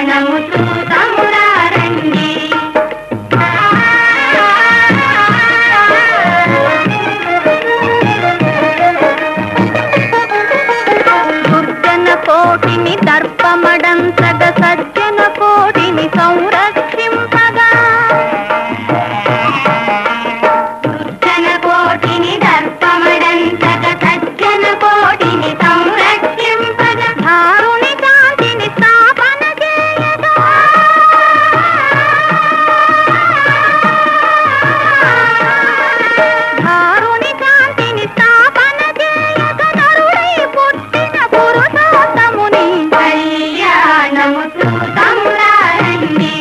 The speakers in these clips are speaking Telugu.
కళ్యాణము చూతమురారండి. దుర్జన కోటిని దర్పమడంతగ సజ్జన కోటిని సంరక్షింపగా, దుర్జన కోటిని దర్పమడంతగ సజ్జన కోటిని సంరక్షింపగా, ధారుని కాంతిని స్థాపన చేయగా, ధారుని కాంతిని స్థాపన చేయగా, నరుడై పుట్టిన పురుషోత్తముని కళ్యాణము చూతమురారండి.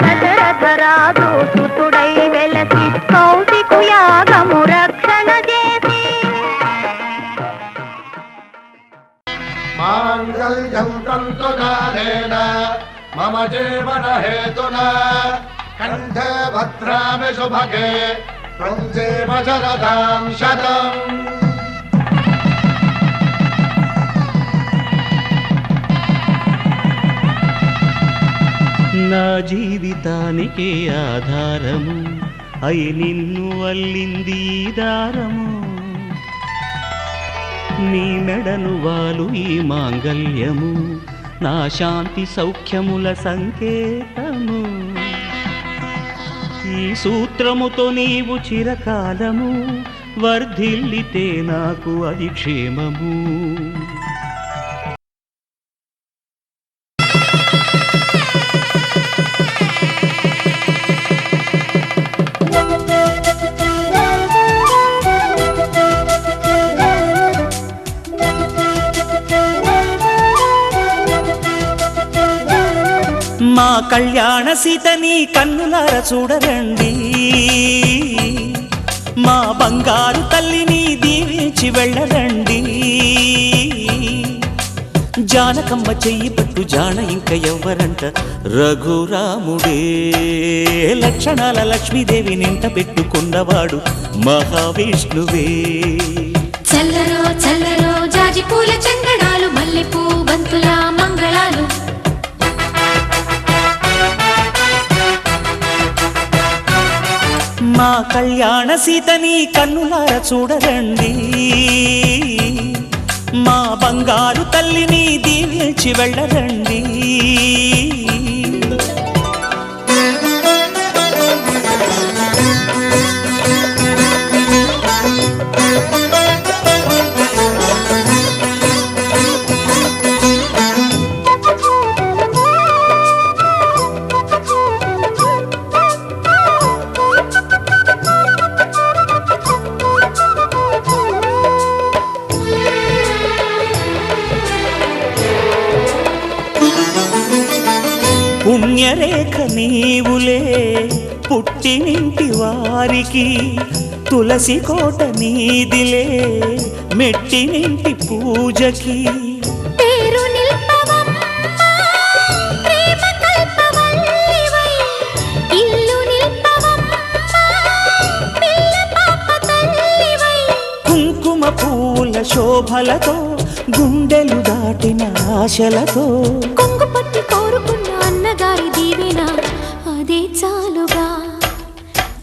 దశరథరాజు సుతుడై వెలసి కౌశికు యాగము రక్షణ చేసి, మాంగళ్యం తంతునానేన మమ జీవన హేతునా కంఠే భద్రామి శుభగే త్వం జీవ శరదాం శతం. నా జీవితానికి ఆధారము అయి నిన్ను అల్లింది ఈ దారము, నీ మెడను వాలు ఈ మాంగల్యము నా శాంతి సౌఖ్యముల సంకేతము. ఈ సూత్రముతో నీవు చిరకాలము వర్ధిల్లితే నాకు అది క్షేమము. మా కళ్యాణ సీతని కన్నులార చూడరండి, మా బంగారు తల్లిని దీవించి వెళ్ళరండి. జానకమ్మ చెయ్యి పట్టు జాన ఇంక ఎవ్వరంట, రఘురాముడే లక్షణాల లక్ష్మీదేవి నింట పెట్టుకున్నవాడు మహావిష్ణువే. చల్లరో చల్లరో జాజి పూల చంగడాలు, మల్లెపూ బంతుల మంగళాలు, మా కళ్యాణ సీతని కన్నులార చూడరండి, మా బంగారు తల్లిని దీవించి వెళ్ళరండి. పుణ్యరేఖ నీవులే పుట్టినింటి వారికి, తులసి కోట నీదిలే మెట్టినింటి పూజకి. పేరు నిల్పవమ్మ ప్రేమ కల్పవల్లివై, ఇల్లు నిల్పవమ్మ పిల్ల పాప తల్లివై. కుంకుమ పూల శోభలతో గుండెలు దాటిన ఆశలతో, కొంగు పట్టి కోరుకున్న అన్నగారి దీవెన అదే చాలుగా.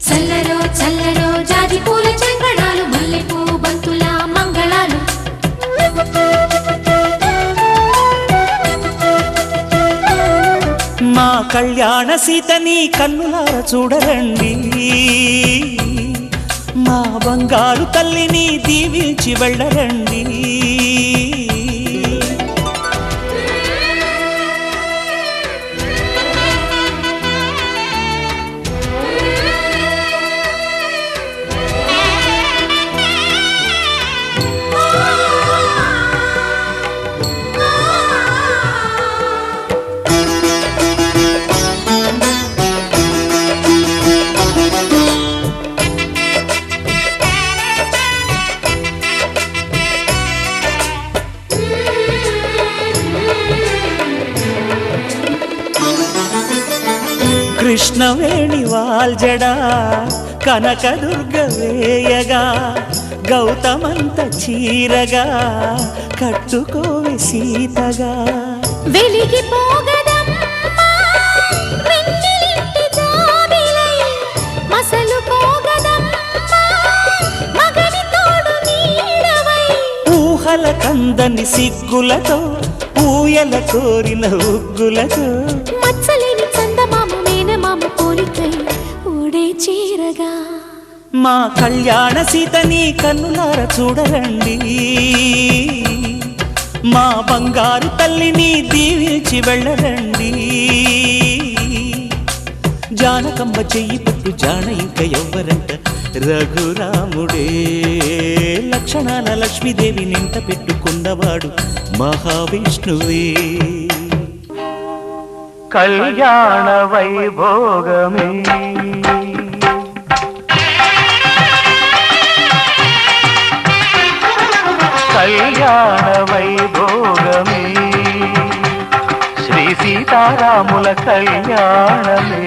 చల్లరో చల్లరో జాజి పూల చంగడాలు, మల్లెపూ బంతుల మంగళాలు, మా కళ్యాణ సీతని కన్నులార చూడరండి, మా బంగారు తల్లిని దీవించి వెళ్ళరండి. కృష్ణవేణి వాల్జడా కనకదుర్గ వేయగా చీరగా గౌతమంత చీరగా కట్టుకోవే సీతగా వెలిగిపోగదమ్మా వెన్నెలింటి జాబిలై మసలుకోగదమ్మా మగని తోడు నీడవై ఊహల కందని సిగ్గులతో ఊయల కోరిన ఉగ్గులతో మచ్చలేని చందమామ మేనమామ పోలికై ఊడే చీరగా మా కళ్యాణ సీతని కన్నులార చూడరండి మా బంగారు తల్లిని దీవించి వెళ్ళరండి జానకమ్మ చెయ్యి పట్టు జాన ఇంక ఎవ్వరంట రఘురాముడే లక్షణాల లక్ష్మీదేవి నింట పెట్టుకున్నవాడు మహావిష్ణువే కళ్యాణ వైభోగమే కళ్యాణ వైభోగమే శ్రీ సీతారాముల కళ్యాణమే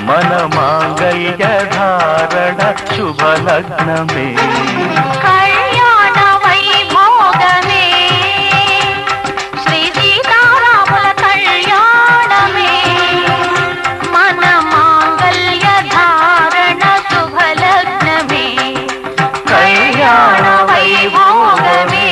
మన మాంగళ్య ధారణ శుభలగ్నమే కళ్యాణ వైభోగమే శ్రీ సీతారాముల కళ్యాణమే మన మాంగళ్య ధారణ శుభలగ్నమే కళ్యాణ వైభోగమే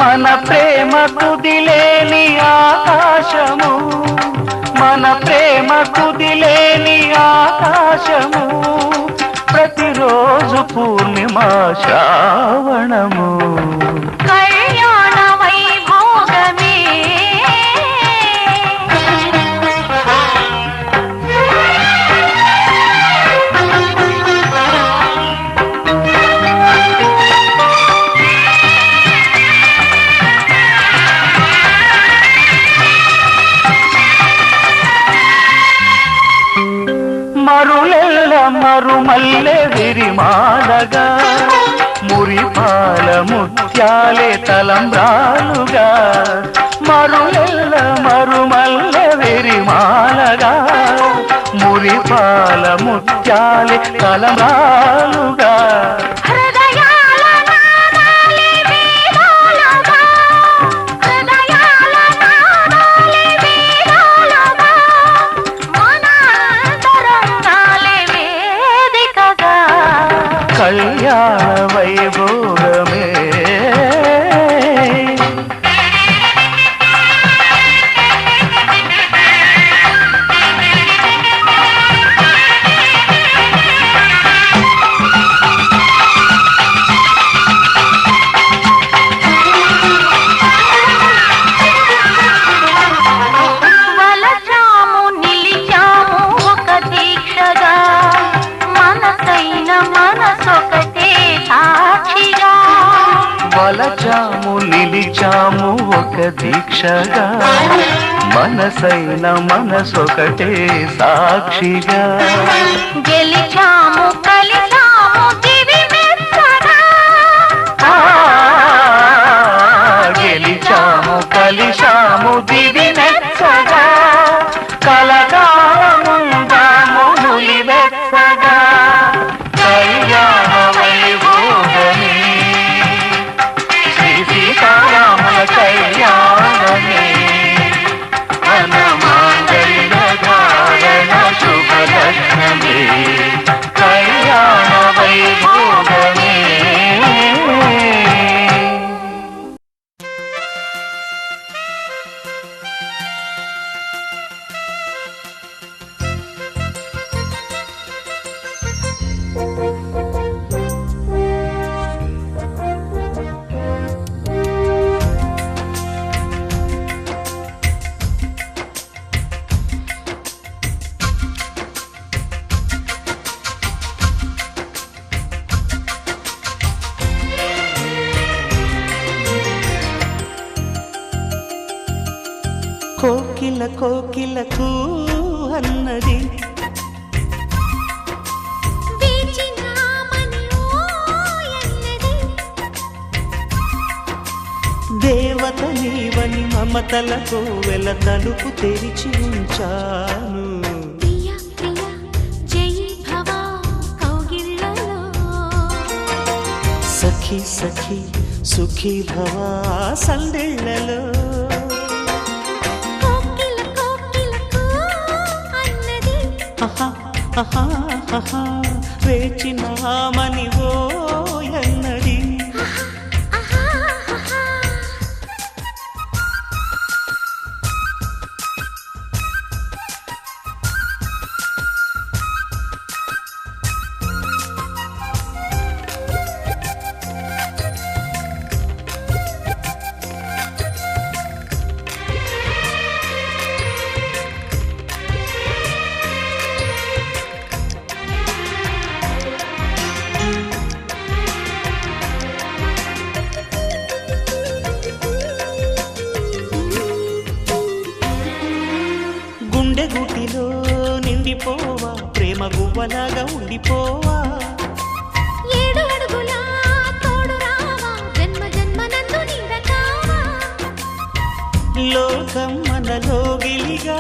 మన ప్రేమ కుదిలేని ఆకాశము మన ప్రేమ కుదిలేని ఆకాశము ప్రతిరోజు పూర్ణిమ శ్రావణము కళ్యాణ వైభోగమే మరులెల్ల మరుమల్లె విరిమాలగా మురిపాల ముత్యాలే తలంబ్రాలుగా మరులెల్ల మరుమల్లె విరిమాలగా మురిపాల ముత్యాలే తలంబ్రాలుగా హృదయాల నాదాలే వేదాలుగా హృదయాల నాదాలే వేదాలుగా మన అంతరంగాలే వేదికగా కళ్యాణ వైభోగమే వలచాము నిలిచాము ఒక దీక్షగా మనసైన మనసొకటే సాక్షిగా వలచాము నిలిచాము ఒక దీక్షగా మనసైన మనసొకటే సాక్షిగా గెలిచాము కలిసాము దివి మెచ్చగా ఆ, గెలిచాము కలిశాము దివి మెచ్చగా కలకాలముందాము నులివెచ్చగా కళ్యాణ వైభోగమే శ్రీ సీతారాముల కళ్యాణమే మన మాంగళ్య ధారణ శుభలగ్నమే కోకిల కోకిలకు అన్నది వేచినామని ఓయన్నది దేవత నీవని మమతలతో వెల తలుపు తెరిచి ఉంచాను ప్రియ ప్రియ జై భవ కౌగిళ్ళలో సఖి సఖి సుఖీ భవ సందెళ్ళలో కోకిల కోకిలకు అన్నది వేచినామని ఓయన్నది ఆహా ఆహా గుండె గుటిలో నిండిపోవా ప్రేమ గువ్వలాగా ఉండిపోవా 7 అడుగుల తోడు రావా జన్మ జన్మనందు నీడ కావా లోకం మనలో గిలిగా